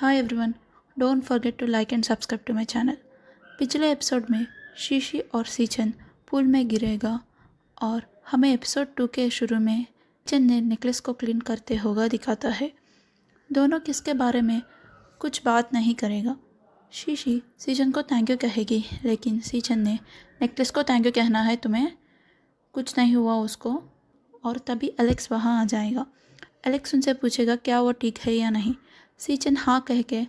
Hi everyone, don't forget to like and subscribe to my channel. पिछले episode में शीशी और सीचन पूल में गिरेगा और हमें एपिसोड 2 के शुरू में सीचन ने नेकलेस को क्लीन करते हुआ दिखाता है। दोनों किसके बारे में कुछ बात नहीं करेगा। शीशी सीचन को थैंक यू कहेगी, लेकिन सीचन ने नेकलेस को थैंक यू कहना है, तुम्हें कुछ नहीं हुआ उसको। और तभी एलेक्स वहाँ आ जाएगा। एलेक्स उनसे पूछेगा क्या वो ठीक है या नहीं। सीचन हाँ कह के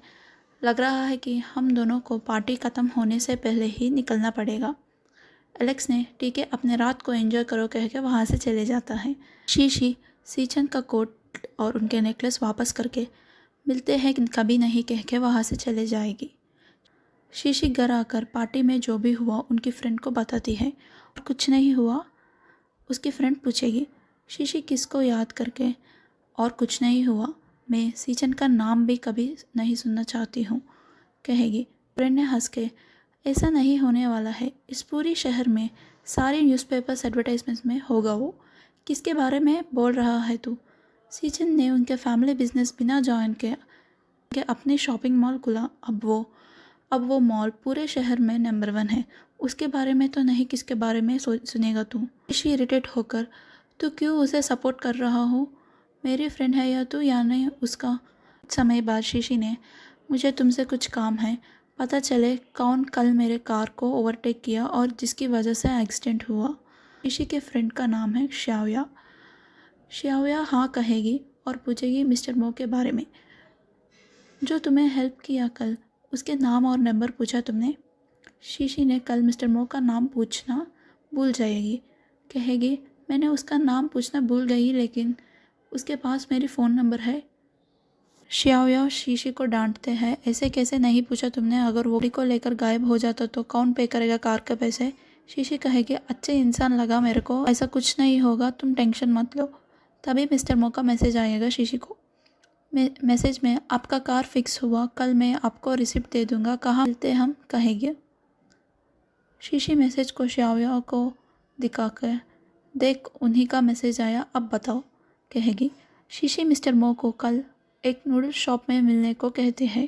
लग रहा है कि हम दोनों को पार्टी ख़त्म होने से पहले ही निकलना पड़ेगा। एलेक्स ने ठीक है अपने रात को एंजॉय करो कह के वहाँ से चले जाता है। शीशी सीचन का कोट और उनके नेकलेस वापस करके मिलते हैं कभी नहीं कह के वहाँ से चले जाएगी। शीशी घर आकर पार्टी में जो भी हुआ उनकी फ्रेंड को बताती है और कुछ नहीं हुआ। उसकी फ्रेंड पूछेगी शीशी किसको याद करके, और कुछ नहीं हुआ, मैं सीचन का नाम भी कभी नहीं सुनना चाहती हूँ कहेगी। फ्रेंड ने हंस के ऐसा नहीं होने वाला है, इस पूरी शहर में सारी न्यूज़पेपर्स एडवर्टाइजमेंट्स में होगा वो, किसके बारे में बोल रहा है तू। सीचन ने उनके फैमिली बिजनेस बिना ज्वाइन के अपने शॉपिंग मॉल खुला। अब वो मॉल पूरे शहर में नंबर 1 है, उसके बारे में तो नहीं, किसके बारे में सुनेगा तू। ऋषि इरिटेट होकर तू क्यों उसे सपोर्ट कर रहा हो, मेरी फ्रेंड है या तू या नहीं उसका। समय बाद शीशी ने मुझे तुमसे कुछ काम है, पता चले कौन कल मेरे कार को ओवरटेक किया और जिसकी वजह से एक्सीडेंट हुआ। शीशी के फ्रेंड का नाम है श्याव्या। श्याव्या हाँ कहेगी और पूछेगी मिस्टर मो के बारे में, जो तुम्हें हेल्प किया कल, उसके नाम और नंबर पूछा तुमने। शीशी ने कल मिस्टर मो का नाम पूछना भूल जाएगी, कहेगी मैंने उसका नाम पूछना भूल गई लेकिन उसके पास मेरी फ़ोन नंबर है। श्याव्या शीशी को डांटते हैं, ऐसे कैसे नहीं पूछा तुमने, अगर वो को लेकर गायब हो जाता तो कौन पे करेगा कार के पैसे। शीशी कहेगी अच्छे इंसान लगा मेरे को, ऐसा कुछ नहीं होगा, तुम टेंशन मत लो। तभी मिस्टर मो का मैसेज आएगा शीशी को। मैसेज में आपका कार फिक्स हुआ, कल मैं आपको रिसिप्ट दे दूँगा, कहाँ मिलते हम कहेगी। शीशी मैसेज को श्याव्या को दिखाकर देख उन्हीं का मैसेज आया, अब बताओ कहेगी। शीशी मिस्टर मो को कल एक नूडल शॉप में मिलने को कहते हैं।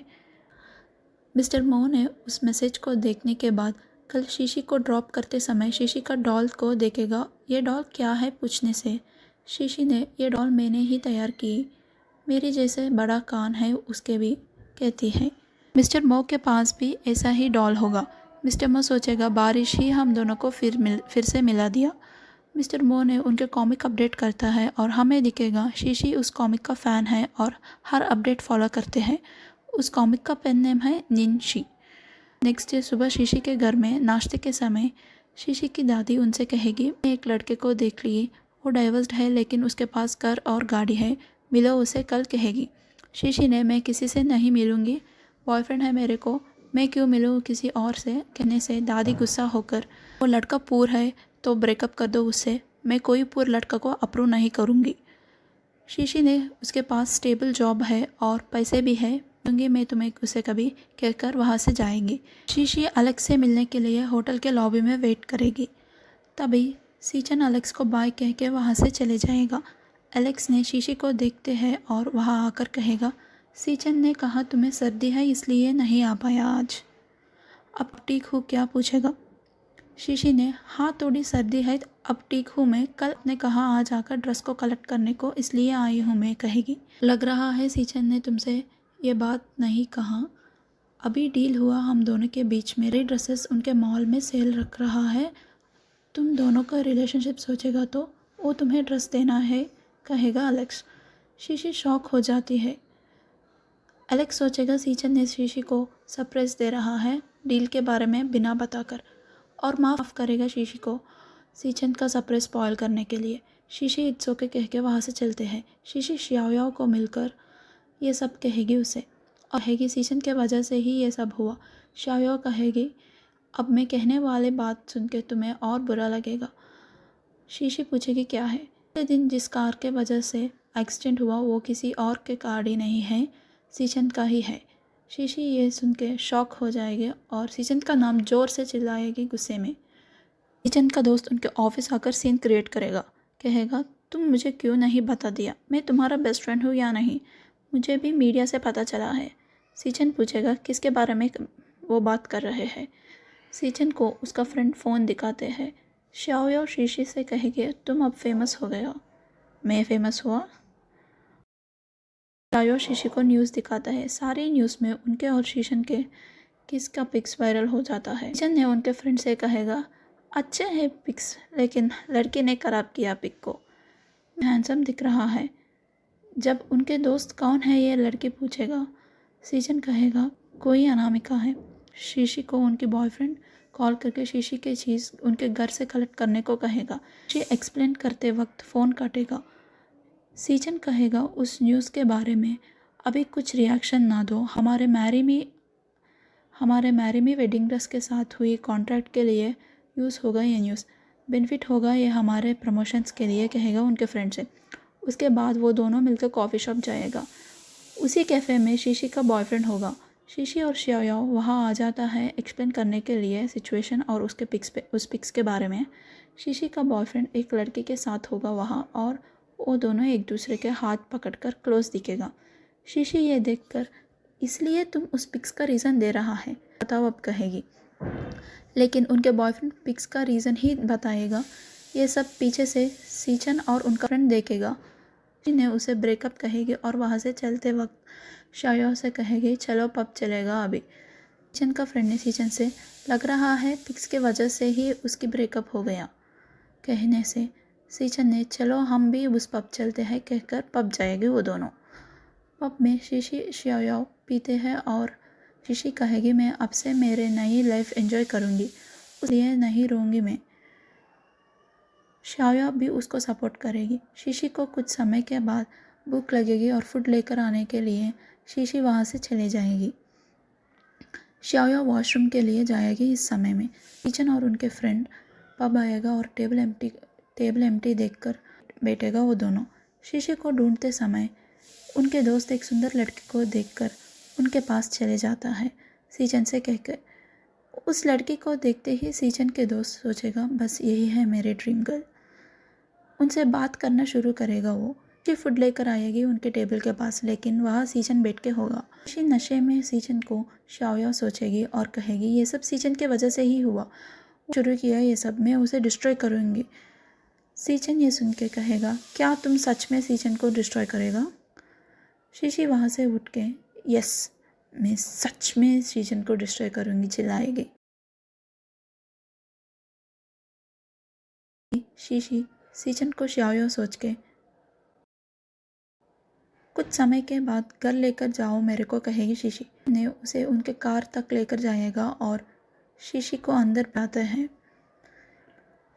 मिस्टर मो ने उस मैसेज को देखने के बाद कल शीशी को ड्रॉप करते समय शीशी का डॉल को देखेगा। ये डॉल क्या है पूछने से शीशी ने ये डॉल मैंने ही तैयार की, मेरे जैसे बड़ा कान है उसके भी, कहती है। मिस्टर मो के पास भी ऐसा ही डॉल होगा। मिस्टर मो सोचेगा बारिश ही हम दोनों को फिर से मिला दिया। मिस्टर मो ने उनके कॉमिक अपडेट करता है और हमें दिखेगा शीशी उस कॉमिक का फ़ैन है और हर अपडेट फॉलो करते हैं। उस कॉमिक का पेन नेम है निंशी। नेक्स्ट डे सुबह शीशी के घर में नाश्ते के समय शीशी की दादी उनसे कहेगी मैं एक लड़के को देख ली, वो डाइवर्स्ड है लेकिन उसके पास घर और गाड़ी है, मिलो उसे कल कहेगी। शीशी ने मैं किसी से नहीं मिलूँगी, बॉयफ्रेंड है मेरे को, मैं क्यों मिलूँ किसी और से कहने से दादी गुस्सा होकर वो लड़का पूर है तो ब्रेकअप कर दो उससे, मैं कोई पूर लड़का को अप्रूव नहीं करूँगी। शीशी ने उसके पास स्टेबल जॉब है और पैसे भी है, दूँगी मैं तुम्हें उसे कभी कहकर वहाँ से जाएंगी। शीशी अलेक्स से मिलने के लिए होटल के लॉबी में वेट करेगी। तभी सीचन अलेक्स को बाय कह के वहाँ से चले जाएगा। एलेक्स ने शीशी को देखते हैं और वहाँ आकर कहेगा सीचन ने कहा तुम्हें सर्दी है इसलिए नहीं आ पाया आज, अब ठीक हूँ क्या पूछेगा। शीशी ने हाँ थोड़ी सर्दी है, अब ठीक हूँ मैं, कल ने कहा आज आकर ड्रेस को कलेक्ट करने को इसलिए आई हूँ मैं कहेगी। लग रहा है सीचन ने तुमसे ये बात नहीं कहा, अभी डील हुआ हम दोनों के बीच, मेरे ड्रेसेस उनके मॉल में सेल रख रहा है, तुम दोनों का रिलेशनशिप सोचेगा तो वो तुम्हें ड्रेस देना है कहेगा अलेक्स। शीशी शॉक हो जाती है। एलेक्स सोचेगा सीचन ने शीशी को सरप्राइज़ दे रहा है डील के बारे में बिना बताकर, और माफ़ करेगा शीशी को सीचन का सरप्राइज़ स्पॉइल करने के लिए। शीशी इट्स ओके कह के वहाँ से चलते हैं। शीशी श्याव्या को मिलकर ये सब कहेगी उसे और कहेगी सीचन के वजह से ही ये सब हुआ। श्याव्या कहेगी अब मैं कहने वाले बात सुन के तुम्हें और बुरा लगेगा। शीशी पूछेगी क्या है। अगले दिन जिस कार के वजह से एक्सीडेंट हुआ वो किसी और के कार ही नहीं है, सीचन का ही है। शीशी ये सुन के शॉक हो जाएगी और सीचन का नाम ज़ोर से चिल्लाएगी गुस्से में। सीचन का दोस्त उनके ऑफिस आकर सीन क्रिएट करेगा, कहेगा तुम मुझे क्यों नहीं बता दिया, मैं तुम्हारा बेस्ट फ्रेंड हूँ या नहीं, मुझे भी मीडिया से पता चला है, सीचन पूछेगा किसके बारे में वो बात कर रहे हैं। सीचन को उसका फ्रेंड फ़ोन दिखाते हैं। शाओयाओ शीशी से कहेगी तुम अब फेमस हो गए हो। मैं फेमस हुआ? शाओयाओ शीशी को न्यूज़ दिखाता है। सारी न्यूज़ में उनके और शीशन के किस का पिक्स वायरल हो जाता है। शीशन ने उनके फ्रेंड से कहेगा अच्छे हैं पिक्स, लेकिन लड़की ने खराब किया पिक को। हैंडसम दिख रहा है। जब उनके दोस्त कौन है ये लड़की पूछेगा, सीजन कहेगा कोई अनामिका है। शीशी को उनकी बॉयफ्रेंड कॉल करके शीशी की चीज़ उनके घर से कलेक्ट करने को कहेगा। शीशी एक्सप्लेन करते वक्त फ़ोन काटेगा। सीजन कहेगा उस न्यूज़ के बारे में अभी कुछ रिएक्शन ना दो। हमारे मैरी मी वेडिंग ड्रेस के साथ हुई कॉन्ट्रैक्ट के लिए यूज़ होगा ये न्यूज़। बेनिफिट होगा ये हमारे प्रमोशंस के लिए, कहेगा उनके फ्रेंड से। उसके बाद वो दोनों मिलकर कॉफ़ी शॉप जाएगा। उसी कैफ़े में शीशी का बॉयफ्रेंड होगा। शीशी और शाओयाओ वहाँ आ जाता है एक्सप्लेन करने के लिए सिचुएशन और उस पिक्स के बारे में। शीशी का बॉयफ्रेंड एक लड़के के साथ होगा वहाँ, और वो दोनों एक दूसरे के हाथ पकड़कर क्लोज दिखेगा। शीशी ये देखकर इसलिए तुम उस पिक्स का रीज़न दे रहा है, बताओ अब, कहेगी। लेकिन उनके बॉयफ्रेंड पिक्स का रीज़न ही बताएगा। ये सब पीछे से सीचन और उनका फ्रेंड देखेगा। ने उसे ब्रेकअप कहेगी और वहाँ से चलते वक्त शाओयाओ से कहेगी चलो पब चलेगा अभी। सीचन का फ्रेंड ने सीचन से लग रहा है पिक्स की वजह से ही उसकी ब्रेकअप हो गया कहने से सीचन ने चलो हम भी उस पब चलते हैं कहकर पब जाएगी वो दोनों। पब में शीशी शाओयाओ पीते हैं और शीशी कहेगी मैं अब से मेरे नई लाइफ एंजॉय करूँगी, इसलिए नहीं रोऊंगी मैं। शाओयाओ भी उसको सपोर्ट करेगी। शीशी को कुछ समय के बाद भूख लगेगी और फूड लेकर आने के लिए शीशी वहाँ से चले जाएगी। शाओयाओ वॉशरूम के लिए जाएगी। इस समय में किचन और उनके फ्रेंड पब आएगा और टेबल एम्प्टी देखकर बैठेगा वो दोनों। शीशी को ढूंढते समय उनके दोस्त एक सुंदर लड़की को देखकर उनके पास चले जाता है सीचन से कहकर। उस लड़की को देखते ही सीचन के दोस्त सोचेगा बस यही है मेरे ड्रीम गर्ल। उनसे बात करना शुरू करेगा वो। शी फूड लेकर आएगी उनके टेबल के पास, लेकिन वहाँ सीचन बैठ के होगा। शी नशे में सीचन को शाओयाओ सोचेगी और कहेगी ये सब सीचन के वजह से ही हुआ, शुरू किया ये सब, मैं उसे डिस्ट्रॉय करूँगी। सीचन ये सुन के कहेगा क्या तुम सच में सीचन को डिस्ट्रॉय करेगा? शीशी वहाँ से उठ के यस, मैं सच में सीचन को डिस्ट्रॉय करूँगी चिल्लाएगी। शीशी सीचन को शाओयाओ सोच के कुछ समय के बाद घर लेकर जाओ मेरे को, कहेगी शीशी। ने उसे उनके कार तक लेकर जाएगा और शीशी को अंदर लाते हैं।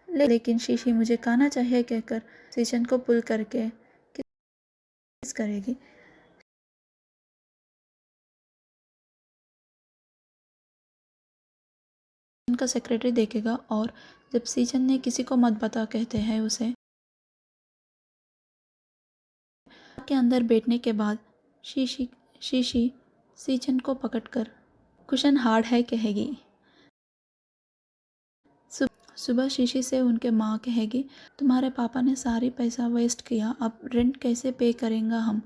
लेकिन शीशी मुझे खाना चाहिए कहकर सीचन को पुल करके किस करेगी। उनका सेक्रेटरी देखेगा और जब सीचन ने किसी को मत बता कहते हैं उसे के अंदर बैठने के बाद शीशी सीचन को पकड़कर कुशन हार्ड है कहेगी। सुबह शीशी से उनके माँ कहेगी तुम्हारे पापा ने सारी पैसा वेस्ट किया, अब रेंट कैसे पे करेंगे हम,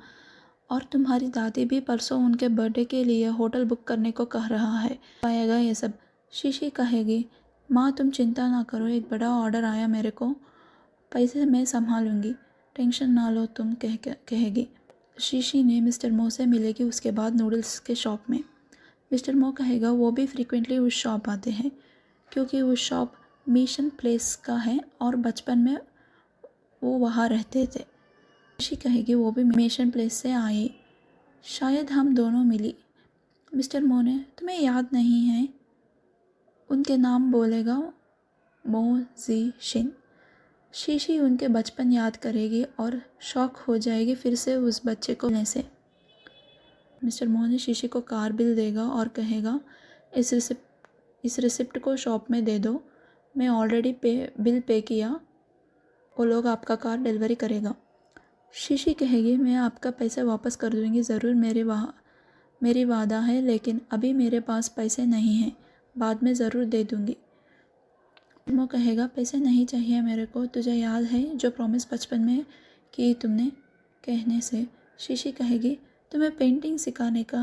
और तुम्हारी दादी भी परसों उनके बर्थडे के लिए होटल बुक करने को कह रहा है, आएगा ये सब। शीशी कहेगी माँ तुम चिंता ना करो, एक बड़ा ऑर्डर आया मेरे को, पैसे मैं संभालूंगी, टेंशन ना लो तुम, कहेगी। शीशी ने मिस्टर मो से मिलेगी उसके बाद नूडल्स के शॉप में। मिस्टर मो कहेगा वो भी फ्रीक्वेंटली उस शॉप आते हैं क्योंकि उस शॉप मिशन प्लेस का है और बचपन में वो वहाँ रहते थे। शीशी कहेगी वो भी मिशन प्लेस से आई, शायद हम दोनों मिली। मिस्टर मो ने तुम्हें याद नहीं है, उनके नाम बोलेगा मो जी शिन। शीशी उनके बचपन याद करेगी और शॉक हो जाएगी फिर से उस बच्चे को मिलने से। मिस्टर मो ने शीशी को कार बिल देगा और कहेगा इस रिसिप्ट को शॉप में दे दो, मैं ऑलरेडी बिल पे किया, वो लोग आपका कार डिलीवरी करेगा। शीशी कहेगी मैं आपका पैसा वापस कर दूँगी ज़रूर, मेरी वादा है, लेकिन अभी मेरे पास पैसे नहीं हैं, बाद में ज़रूर दे दूँगी। मो कहेगा पैसे नहीं चाहिए मेरे को, तुझे याद है जो प्रॉमिस बचपन में की तुमने, कहने से शीशी कहेगी तुम्हें पेंटिंग सिखाने का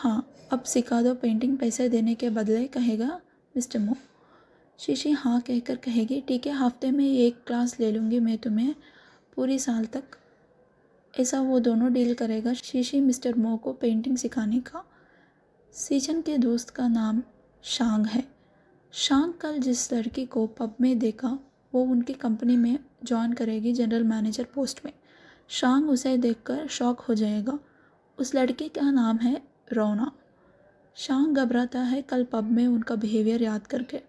हाँ, अब सिखा दो पेंटिंग, पैसे देने के बदले, कहेगा मिस्टर मो। शीशी हाँ कहकर कहेगी, ठीक है, हफ्ते में 1 क्लास ले लूँगी मैं तुम्हें पूरी साल तक। ऐसा वो दोनों डील करेगा शीशी मिस्टर मो को पेंटिंग सिखाने का। सीजन के दोस्त का नाम शांग है। शांग कल जिस लड़की को पब में देखा वो उनकी कंपनी में ज्वाइन करेगी जनरल मैनेजर पोस्ट में। शांग उसे देखकर शॉक हो जाएगा। उस लड़की का नाम है रोना। शांग घबराता है कल पब में उनका बिहेवियर याद करके।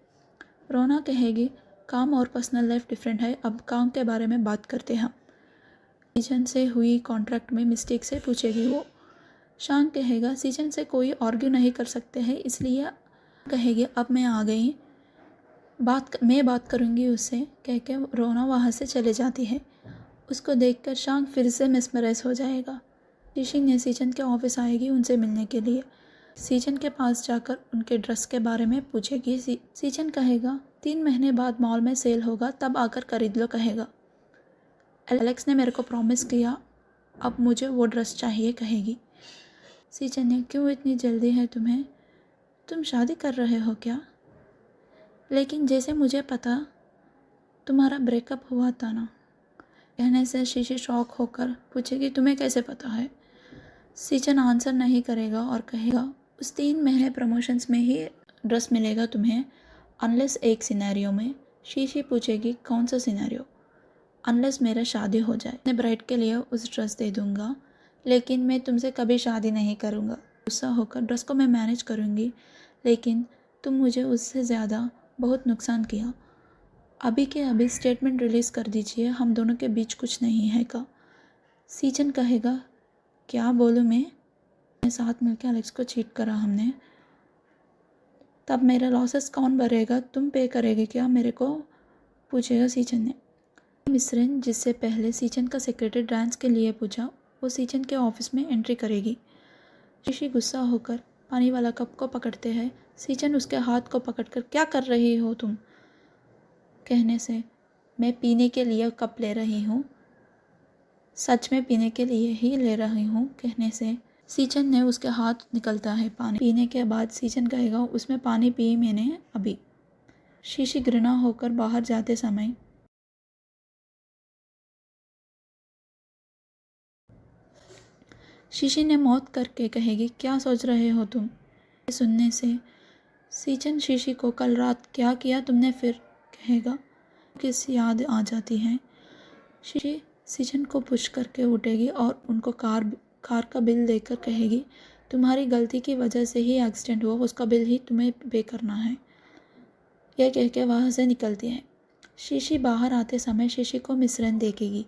रोना कहेगी, काम और पर्सनल लाइफ डिफरेंट है, अब काम के बारे में बात करते हैं हम। सीजन से हुई कॉन्ट्रैक्ट में मिस्टेक से पूछेगी वो। शांग कहेगा, सीजन से कोई आर्ग्यू नहीं कर सकते हैं, इसलिए कहेगी अब मैं आ गई, मैं बात करूँगी उससे, कह के रोना वहाँ से चले जाती है। उसको देखकर शांग फिर से मेस्मराइज हो जाएगा। शीशी ने सीजन के ऑफिस आएगी उनसे मिलने के लिए। सीजन के पास जाकर उनके ड्रेस के बारे में पूछेगी। सीजन कहेगा, 3 महीने बाद मॉल में सेल होगा, तब आकर खरीद लो, कहेगा। एलेक्स ने मेरे को प्रॉमिस किया, अब मुझे वो ड्रेस चाहिए, कहेगी। सीजन ने, क्यों इतनी जल्दी है तुम्हें, तुम शादी कर रहे हो क्या? लेकिन जैसे मुझे पता तुम्हारा ब्रेकअप हुआ था ना, कहने से शीशी शॉक होकर पूछेगी, तुम्हें कैसे पता है? सीजन आंसर नहीं करेगा और कहेगा, उस 3 महीने प्रमोशंस में ही ड्रेस मिलेगा तुम्हें, अनलेस एक सिनेरियो में। शीशी पूछेगी, कौन सा सिनेरियो? अनलेस मेरा शादी हो जाए, मैं ब्राइड के लिए उस ड्रेस दे दूँगा, लेकिन मैं तुमसे कभी शादी नहीं करूँगा। गुस्सा होकर, ड्रेस को मैं मैनेज करूँगी, लेकिन तुम मुझे उससे ज़्यादा बहुत नुकसान किया। अभी के अभी स्टेटमेंट रिलीज़ कर दीजिए, हम दोनों के बीच कुछ नहीं है का। सीजन कहेगा, क्या बोलूँ मैं साथ मिलकर एलेक्स को चीट करा हमने, तब मेरा लॉसेस कौन भरेगा, तुम पे करेगी क्या मेरे को, पूछेगा सीजन ने। मिसरन जिससे पहले सीजन का सेक्रेटरी डांस के लिए पूछा, वो सीजन के ऑफिस में एंट्री करेगी। शीशी गुस्सा होकर पानी वाला कप को पकड़ते हैं। सीजन उसके हाथ को पकड़कर, क्या कर रही हो तुम, कहने से, मैं पीने के लिए कप ले रही हूँ, सच में पीने के लिए ही ले रही हूँ, कहने से सीजन ने उसके हाथ निकलता है पानी पीने के बाद। सीजन कहेगा, उसमें पानी पी मैंने अभी। शीशी घृणा होकर बाहर जाते समय शीशी ने मौत करके कहेगी, क्या सोच रहे हो तुम? सुनने से सीजन शीशी को, कल रात क्या किया तुमने फिर, कहेगा। किस याद आ जाती है। शीशी सीजन को पुश करके उठेगी और उनको कार का बिल देकर कहेगी, तुम्हारी गलती की वजह से ही एक्सीडेंट हुआ, उसका बिल ही तुम्हें पे करना है। यह कह के वहाँ से निकलती है। शीशी बाहर आते समय शीशी को मिश्रण देखेगी।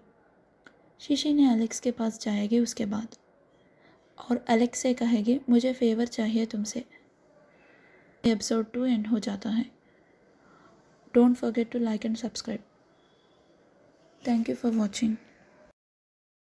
शीशी ने एलेक्स के पास जाएगी उसके बाद, और एलेक्स से कहेगी, मुझे फेवर चाहिए तुमसे। एपिसोड 2 एंड हो जाता है। Don't forget to like and subscribe. Thank you for watching.